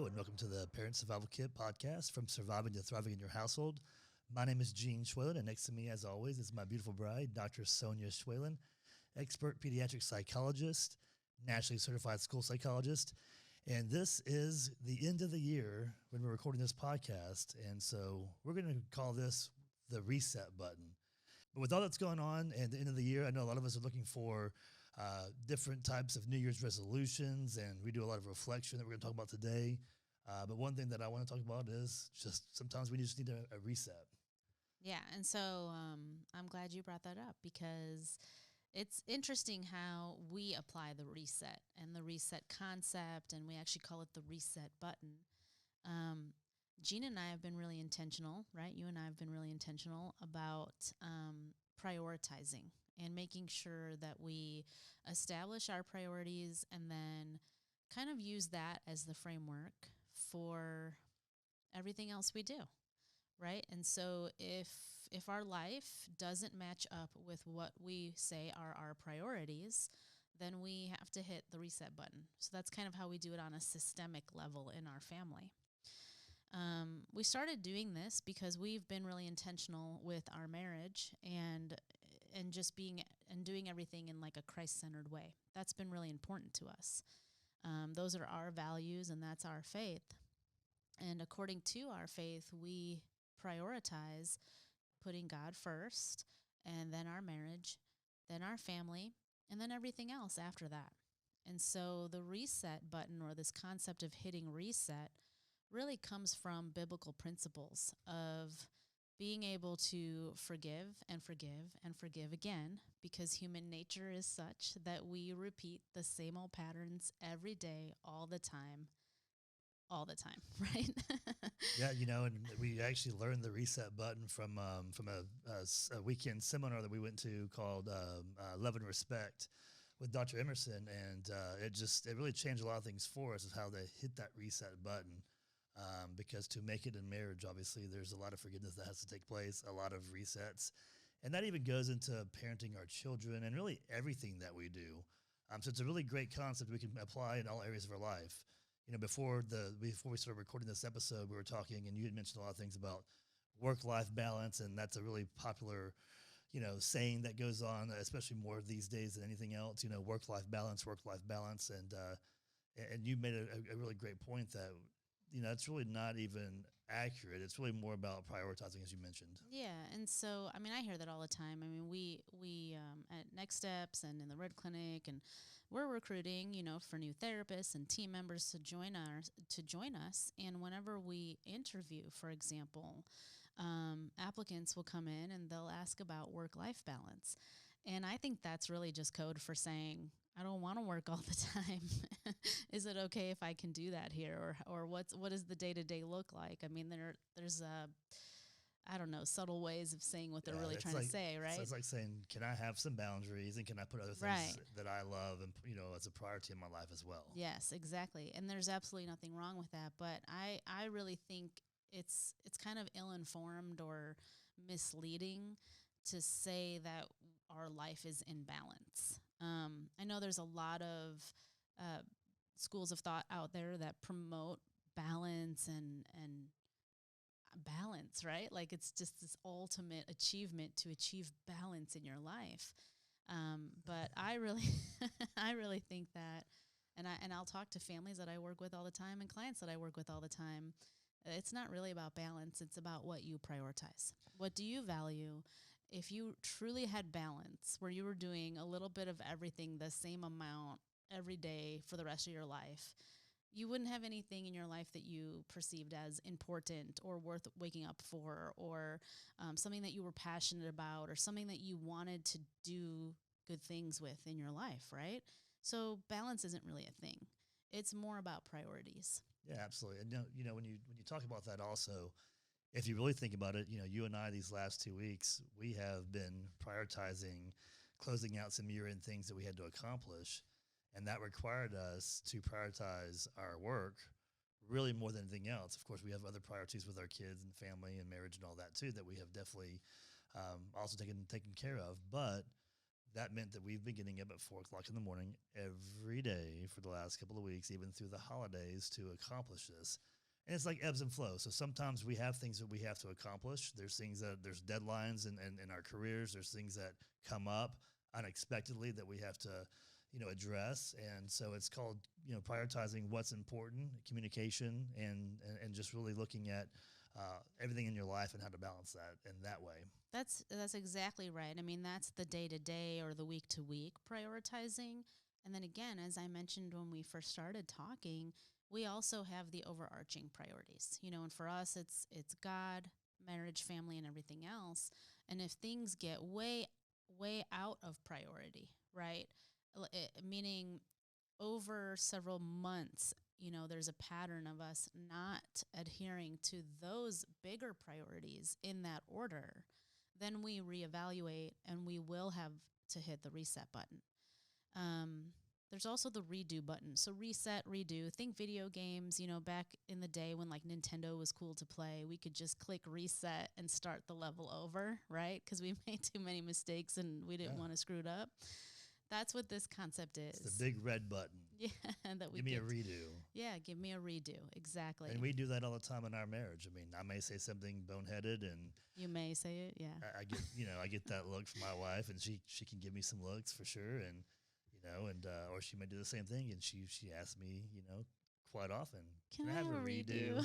Hello, and welcome to the Parent Survival Kit podcast from surviving to thriving in your household. My name is Gene Schwalen, and next to me, as always, is my beautiful bride, Dr. Sonia Schwalen, expert pediatric psychologist, nationally certified school psychologist. And this is the end of the year when we're recording this podcast. And so we're going to call this the reset button. But with all that's going on and the end of the year, I know a lot of us are looking for different types of New Year's resolutions, and we do a lot of reflection that we're going to talk about today. But one thing that I want to talk about is just sometimes we just need a reset. Yeah, and so I'm glad you brought that up because it's interesting how we apply the reset and the reset concept, and we actually call it the reset button. Um, Gina and I have been really intentional, right? You and I have been really intentional about prioritizing and making sure that we establish our priorities and then kind of use that as the framework for everything else we do, right? And so if our life doesn't match up with what we say are our priorities, then we have to hit the reset button. So that's kind of how we do it on a systemic level in our family. We started doing this because we've been really intentional with our marriage and just being and doing everything in like a Christ-centered way. That's been really important to us. Those are our values, and that's our faith. And according to our faith, we prioritize putting God first, and then our marriage, then our family, and then everything else after that. And so the reset button, or this concept of hitting reset, really comes from biblical principles of being able to forgive and forgive and forgive again, because human nature is such that we repeat the same old patterns every day, all the time, right? Yeah, and we actually learned the reset button from a weekend seminar that we went to called Love and Respect with Dr. Emerson, and it really changed a lot of things for us, is how they hit that reset button. Because to make it in marriage, obviously, there's a lot of forgiveness that has to take place, a lot of resets, and that even goes into parenting our children and really everything that we do. So it's a really great concept we can apply in all areas of our life. Before we started recording this episode, we were talking, and you had mentioned a lot of things about work-life balance, and that's a really popular saying that goes on, especially more these days than anything else. Work-life balance, and you made a really great point that it's really not even accurate. It's really more about prioritizing, as you mentioned. Yeah, and so I mean, I hear that all the time. I mean, we at Next Steps and in the Red Clinic, and we're recruiting, for new therapists and team members to join us. And whenever we interview, for example, applicants will come in and they'll ask about work-life balance, and I think that's really just code for saying, I don't want to work all the time. Is it okay if I can do that here, or what does the day to day look like? I mean, there's I don't know, subtle ways of saying what they're really trying to say, right? So it's like saying, can I have some boundaries, and can I put other things Right. that I love and as a priority in my life as well? Yes, exactly. And there's absolutely nothing wrong with that. But I really think it's kind of ill informed or misleading to say that our life is in balance. I know there's a lot of uh, schools of thought out there that promote balance and balance, right? Like it's just this ultimate achievement to achieve balance in your life. But I really, I really think that, and I'll talk to families that I work with all the time and clients that I work with all the time. It's not really about balance. It's about what you prioritize. What do you value? If you truly had balance, where you were doing a little bit of everything, the same amount every day for the rest of your life, you wouldn't have anything in your life that you perceived as important or worth waking up for, or something that you were passionate about, or something that you wanted to do good things with in your life, right? So balance isn't really a thing. It's more about priorities. Yeah, absolutely. And when you talk about that, also, if you really think about it, you and I these last 2 weeks, we have been prioritizing closing out some year-end things that we had to accomplish, and that required us to prioritize our work really more than anything else. Of course, we have other priorities with our kids and family and marriage and all that too that we have definitely also taken care of. But that meant that we've been getting up at 4 o'clock in the morning every day for the last couple of weeks, even through the holidays, to accomplish this. And it's like ebbs and flows. So sometimes we have things that we have to accomplish. There's things that there's deadlines in our careers. There's things that come up unexpectedly that we have to, address. And so it's called, prioritizing what's important, communication, and just really looking at everything in your life and how to balance that in that way. That's exactly right. I mean, that's the day to day or the week to week prioritizing. And then again, as I mentioned when we first started talking, we also have the overarching priorities. And for us it's God, marriage, family, and everything else. And if things get way out of priority, right? Meaning over several months, there's a pattern of us not adhering to those bigger priorities in that order, then we reevaluate and we will have to hit the reset button. There's also the redo button. So reset, redo. Think video games, back in the day when like Nintendo was cool to play, we could just click reset and start the level over, right? Because we made too many mistakes and we didn't want to screw it up. That's what this concept is. It's the big red button. Yeah, that we give me a redo. Yeah, give me a redo. Exactly. And we do that all the time in our marriage. I mean, I may say something boneheaded, and you may say it. Yeah, I get that look from my wife, and she can give me some looks for sure, and or she may do the same thing, and she asks me, quite often, can I have a redo?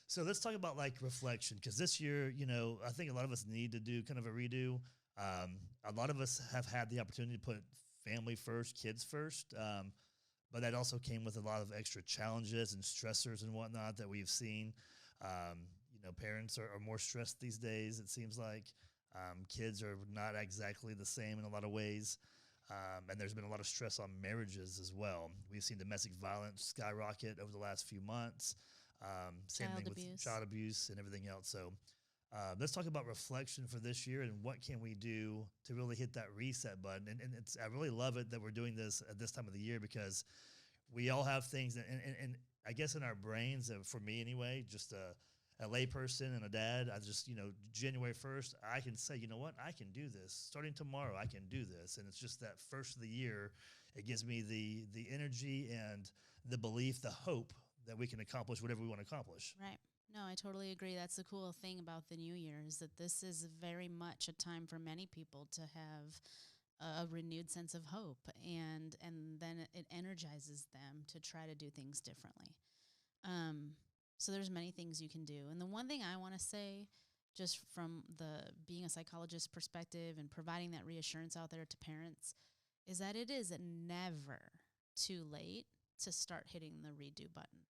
So let's talk about like reflection, because this year, I think a lot of us need to do kind of a redo. A lot of us have had the opportunity to put family first, kids first, but that also came with a lot of extra challenges and stressors and whatnot that we've seen. Parents are more stressed these days, it seems like. Kids are not exactly the same in a lot of ways. And there's been a lot of stress on marriages as well. We've seen domestic violence skyrocket over the last few months. Same thing with child abuse and everything else. So let's talk about reflection for this year and what can we do to really hit that reset button. And I really love it that we're doing this at this time of the year, because we all have things and I guess in our brains, for me anyway, just a layperson and a dad, I just, January 1st, I can say, you know what, I can do this. Starting tomorrow, I can do this. And it's just that first of the year, it gives me the energy and the belief, the hope that we can accomplish whatever we want to accomplish. Right. No, I totally agree. That's the cool thing about the new year, is that this is very much a time for many people to have a renewed sense of hope, and then it energizes them to try to do things differently. So there's many things you can do. And the one thing I want to say, just from the being a psychologist perspective and providing that reassurance out there to parents, is that it is never too late to start hitting the redo button.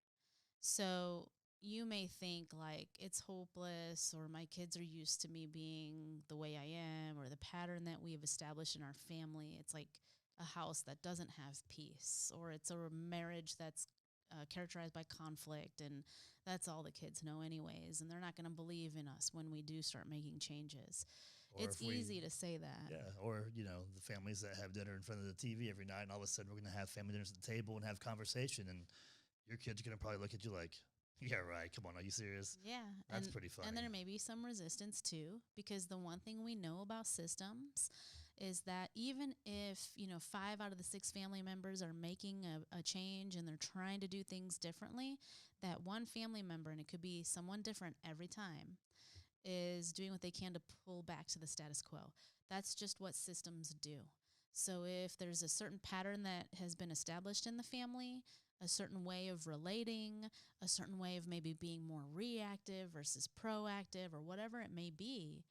So you may think like it's hopeless, or my kids are used to me being the way I am, or the pattern that we have established in our family. It's like a house that doesn't have peace, or it's a marriage that's characterized by conflict, and that's all the kids know anyways, and they're not going to believe in us when we do start making changes. Or it's easy to say that. Yeah, or, the families that have dinner in front of the TV every night, and all of a sudden we're going to have family dinners at the table and have conversation, and your kid's going to probably look at you like, yeah, right, come on, are you serious? Yeah. That's pretty funny. And there may be some resistance too, because the one thing we know about systems is that even if, 5 out of the 6 family members are making a change and they're trying to do things differently, that one family member, and it could be someone different every time, is doing what they can to pull back to the status quo. That's just what systems do. So if there's a certain pattern that has been established in the family, a certain way of relating, a certain way of maybe being more reactive versus proactive, or whatever it may be,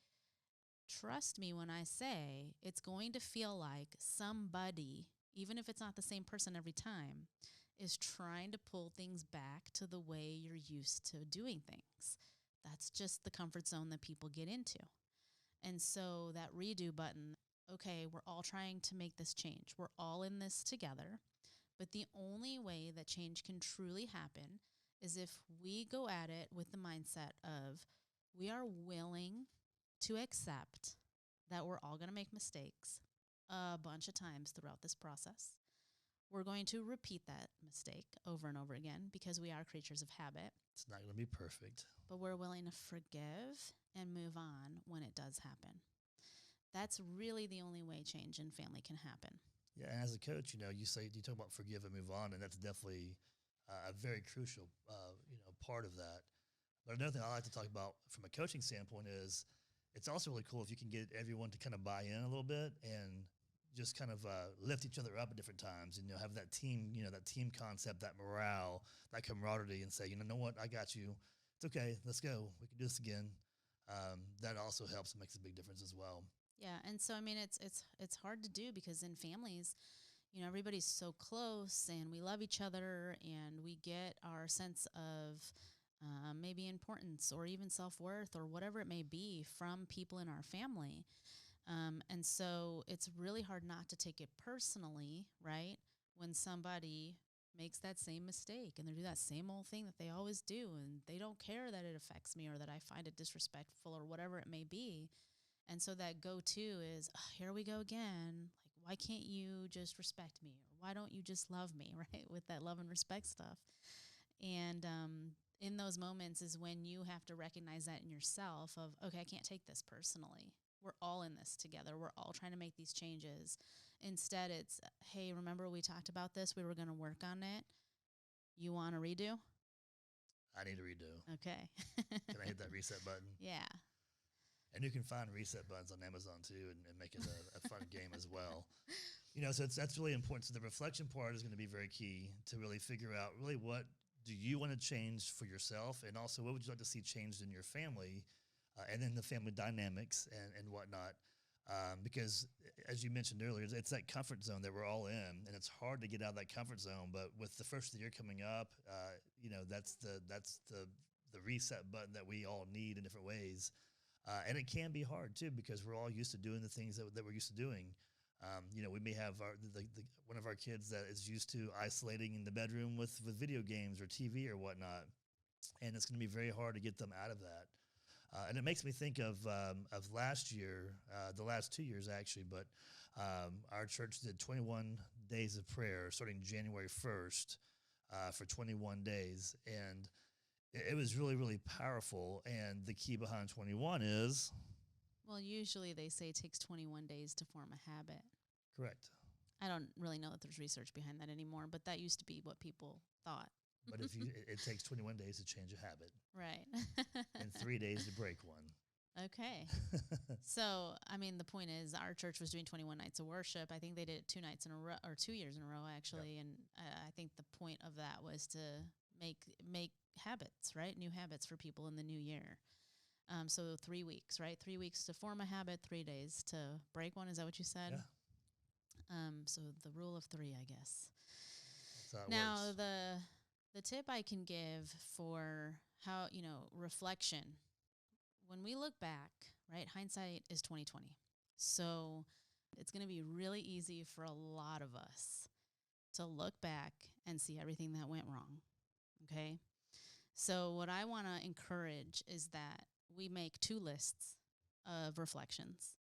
trust me when I say it's going to feel like somebody, even if it's not the same person every time, is trying to pull things back to the way you're used to doing things. That's just the comfort zone that people get into. And so that redo button, okay, we're all trying to make this change. We're all in this together. But the only way that change can truly happen is if we go at it with the mindset of we are willing to accept that we're all going to make mistakes a bunch of times throughout this process. We're going to repeat that mistake over and over again because we are creatures of habit. It's not going to be perfect. But we're willing to forgive and move on when it does happen. That's really the only way change in family can happen. Yeah, and as a coach, you talk about forgive and move on, and that's definitely a very crucial part of that. But another thing I like to talk about from a coaching standpoint is it's also really cool if you can get everyone to kind of buy in a little bit and just kind of lift each other up at different times, and have that team concept, that morale, that camaraderie, and say, know what, I got you. It's okay. Let's go. We can do this again. That also helps and makes a big difference as well. Yeah, and so I mean, it's hard to do because in families, everybody's so close and we love each other and we get our sense of maybe importance or even self worth or whatever it may be from people in our family. And so it's really hard not to take it personally, right? When somebody makes that same mistake and they do that same old thing that they always do and they don't care that it affects me or that I find it disrespectful or whatever it may be. And so that go to is, "Oh, here we go again. Like, why can't you just respect me? Or why don't you just love me?" Right? With that love and respect stuff. And in those moments is when you have to recognize that in yourself of, okay, I can't take this personally. We're all in this together. We're all trying to make these changes. Instead, it's, hey, remember we talked about this? We were going to work on it. You want a redo? I need a redo. Okay. Can I hit that reset button? Yeah. And you can find reset buttons on Amazon too, and make it a fun game as well. So that's really important. So the reflection part is going to be very key to really figure out really what do you want to change for yourself, and also what would you like to see changed in your family, and then the family dynamics and whatnot. Because as you mentioned earlier, it's that comfort zone that we're all in, and it's hard to get out of that comfort zone. But with the first of the year coming up, that's the reset button that we all need in different ways. And it can be hard too because we're all used to doing the things that we're used to doing. We may have one of our kids that is used to isolating in the bedroom with video games or TV or whatnot, and it's going to be very hard to get them out of that. And it makes me think of last year, the last 2 years actually, but our church did 21 days of prayer starting January 1st for 21 days, and it was really, really powerful. And the key behind 21 is? Well, usually they say it takes 21 days to form a habit. Correct. I don't really know that there's research behind that anymore, but that used to be what people thought. But it takes 21 days to change a habit. Right. And 3 days to break one. Okay. So, I mean, the point is our church was doing 21 nights of worship. I think they did it 2 nights in a row, or 2 years in a row, actually. Yep. And I think the point of that was to make habits, right? New habits for people in the new year. So 3 weeks, right? 3 weeks to form a habit, 3 days to break one. Is that what you said? Yeah. So the rule of 3, I guess. That's how it now, works. the tip I can give for how, reflection, when we look back, right, hindsight is 2020. So it's going to be really easy for a lot of us to look back and see everything that went wrong, okay? So what I want to encourage is that we make 2 lists of reflections,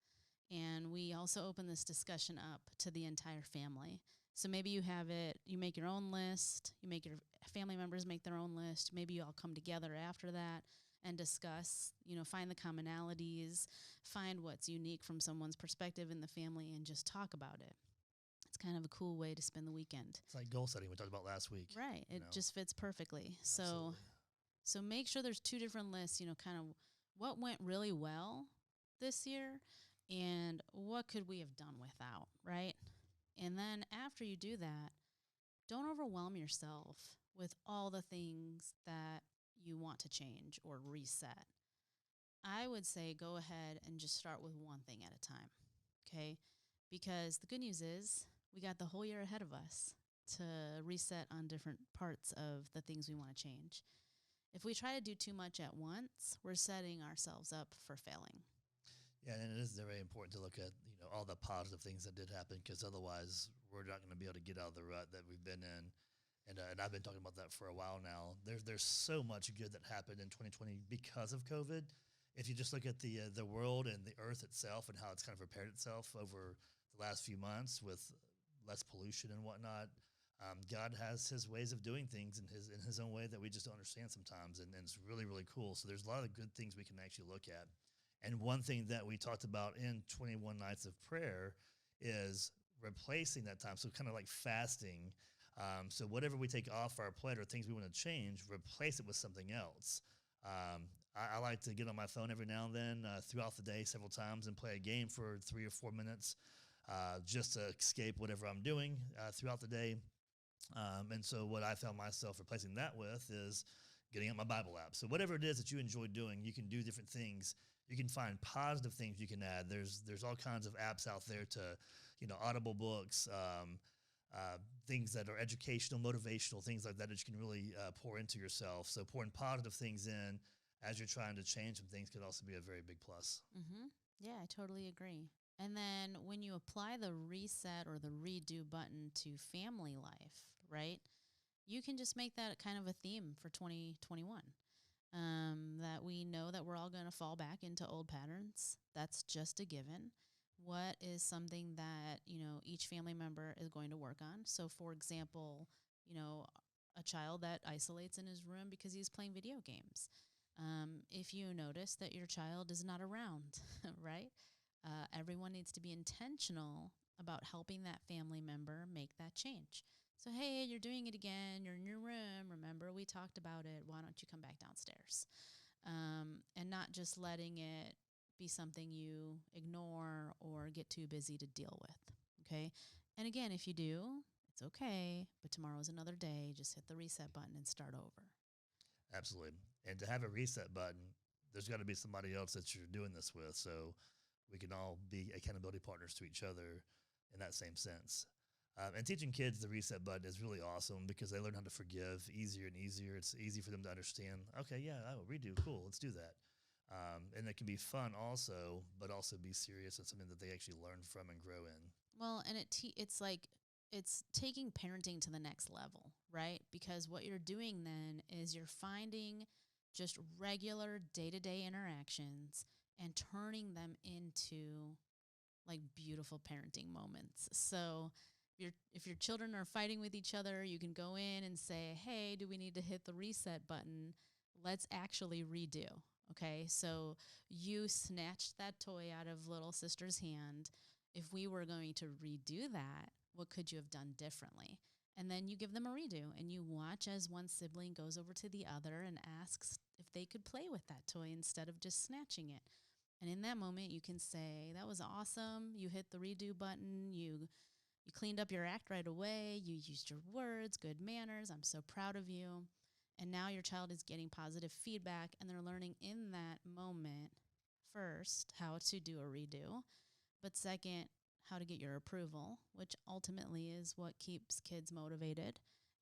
and we also open this discussion up to the entire family. So maybe you make your own list, you make your family members make their own list, maybe you all come together after that and discuss, find the commonalities, find what's unique from someone's perspective in the family, and just talk about it. It's kind of a cool way to spend the weekend. It's like goal setting we talked about last week. Right. It just fits perfectly. Absolutely. So make sure there's 2 different lists, kind of what went really well this year and what could we have done without, right? And then after you do that, don't overwhelm yourself with all the things that you want to change or reset. I would say go ahead and just start with one thing at a time, okay? Because the good news is we got the whole year ahead of us to reset on different parts of the things we want to change. If we try to do too much at once, we're setting ourselves up for failing. Yeah, and it is very important to look at all the positive things that did happen, because otherwise we're not going to be able to get out of the rut that we've been in. And I've been talking about that for a while now. There's so much good that happened in 2020 because of COVID. If you just look at the world and the earth itself and how it's kind of repaired itself over the last few months with less pollution and whatnot, God has His ways of doing things in His own way that we just don't understand sometimes, and it's really, really cool. So there's a lot of good things we can actually look at. And one thing that we talked about in 21 Nights of Prayer is replacing that time. So, kind of like fasting. So, whatever we take off our plate or things we want to change, replace it with something else. I like to get on my phone every now and then throughout the day several times and play a game for 3 or 4 minutes just to escape whatever I'm doing throughout the day. And so, what I found myself replacing that with is getting up my Bible app. So, whatever it is that you enjoy doing, you can do different things. You can find positive things you can add. There's all kinds of apps out there to, Audible books, things that are educational, motivational, things like that that you can really pour into yourself. So, pouring positive things in as you're trying to change some things could also be a very big plus. Mm-hmm. Yeah, I totally agree. And then when you apply the reset or the redo button to family life, right? You can just make that kind of a theme for 2021. That we know that we're all going to fall back into old patterns. That's just a given. What is something that, each family member is going to work on? So, for example, a child that isolates in his room because he's playing video games. If you notice that your child is not around, right? Everyone needs to be intentional about helping that family member make that change. So, hey, you're doing it again. You're in your room. Remember, we talked about it. Why don't you come back downstairs? And not just letting it be something you ignore or get too busy to deal with. Okay. And again, if you do, it's okay. But tomorrow's another day. Just hit the reset button and start over. Absolutely. And to have a reset button, there's got to be somebody else that you're doing this with. So, we can all be accountability partners to each other in that same sense. And teaching kids the reset button is really awesome because they learn how to forgive easier and easier. It's easy for them to understand, okay, yeah, I will redo. Cool, let's do that. And it can be fun also, but also be serious and something that they actually learn from and grow in. Well, and it's like it's taking parenting to the next level, right? Because what you're doing then is you're finding just regular day-to-day interactions and turning them into like beautiful parenting moments. So if your children are fighting with each other, you can go in and say, "Hey, do we need to hit the reset button? Let's actually redo." Okay? So you snatched that toy out of little sister's hand. If we were going to redo that, what could you have done differently? And then you give them a redo and you watch as one sibling goes over to the other and asks if they could play with that toy instead of just snatching it. And in that moment, you can say, "That was awesome. You hit the redo button. You cleaned up your act right away. You used your words, good manners. I'm so proud of you." And now your child is getting positive feedback, and they're learning in that moment, first, how to do a redo, but second, how to get your approval, which ultimately is what keeps kids motivated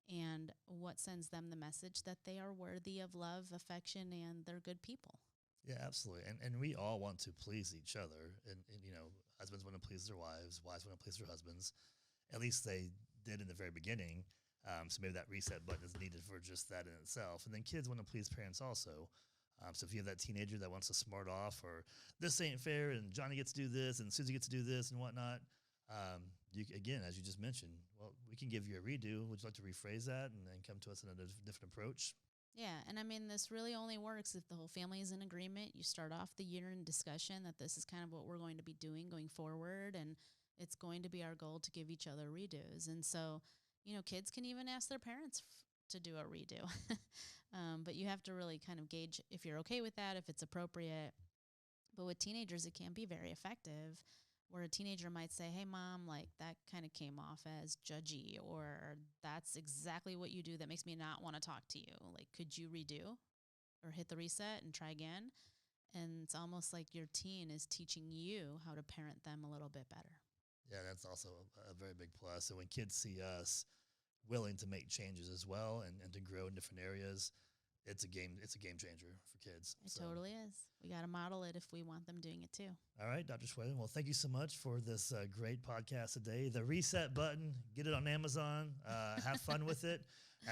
and what sends them the message that they are worthy of love, affection, and they're good people. Yeah, absolutely. And we all want to please each other. And husbands want to please their wives want to please their husbands. At least they did in the very beginning. So maybe that reset button is needed for just that in itself. And then kids want to please parents also. So if you have that teenager that wants to smart off or this ain't fair and Johnny gets to do this and Susie gets to do this and whatnot, again, as you just mentioned, well, we can give you a redo. Would you like to rephrase that and then come to us in a different approach? Yeah, and I mean, this really only works if the whole family is in agreement. You start off the year in discussion that this is kind of what we're going to be doing going forward, and it's going to be our goal to give each other redos. And so, kids can even ask their parents to do a redo. But you have to really kind of gauge if you're okay with that, if it's appropriate. But with teenagers, it can be very effective where a teenager might say, "Hey, mom, like that kind of came off as judgy," or "That's exactly what you do that makes me not want to talk to you. Like, could you redo or hit the reset and try again?" And it's almost like your teen is teaching you how to parent them a little bit better. Yeah, that's also a very big plus. So when kids see us willing to make changes as well and to grow in different areas, it's a game changer for kids. It So totally is. We got to model it if we want them doing it too. all right, Dr. Schwalen. Well, thank you so much for this great podcast today. The reset button, get it on Amazon. Have fun with it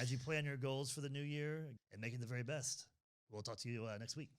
as you plan your goals for the new year and make it the very best. We'll talk to you next week.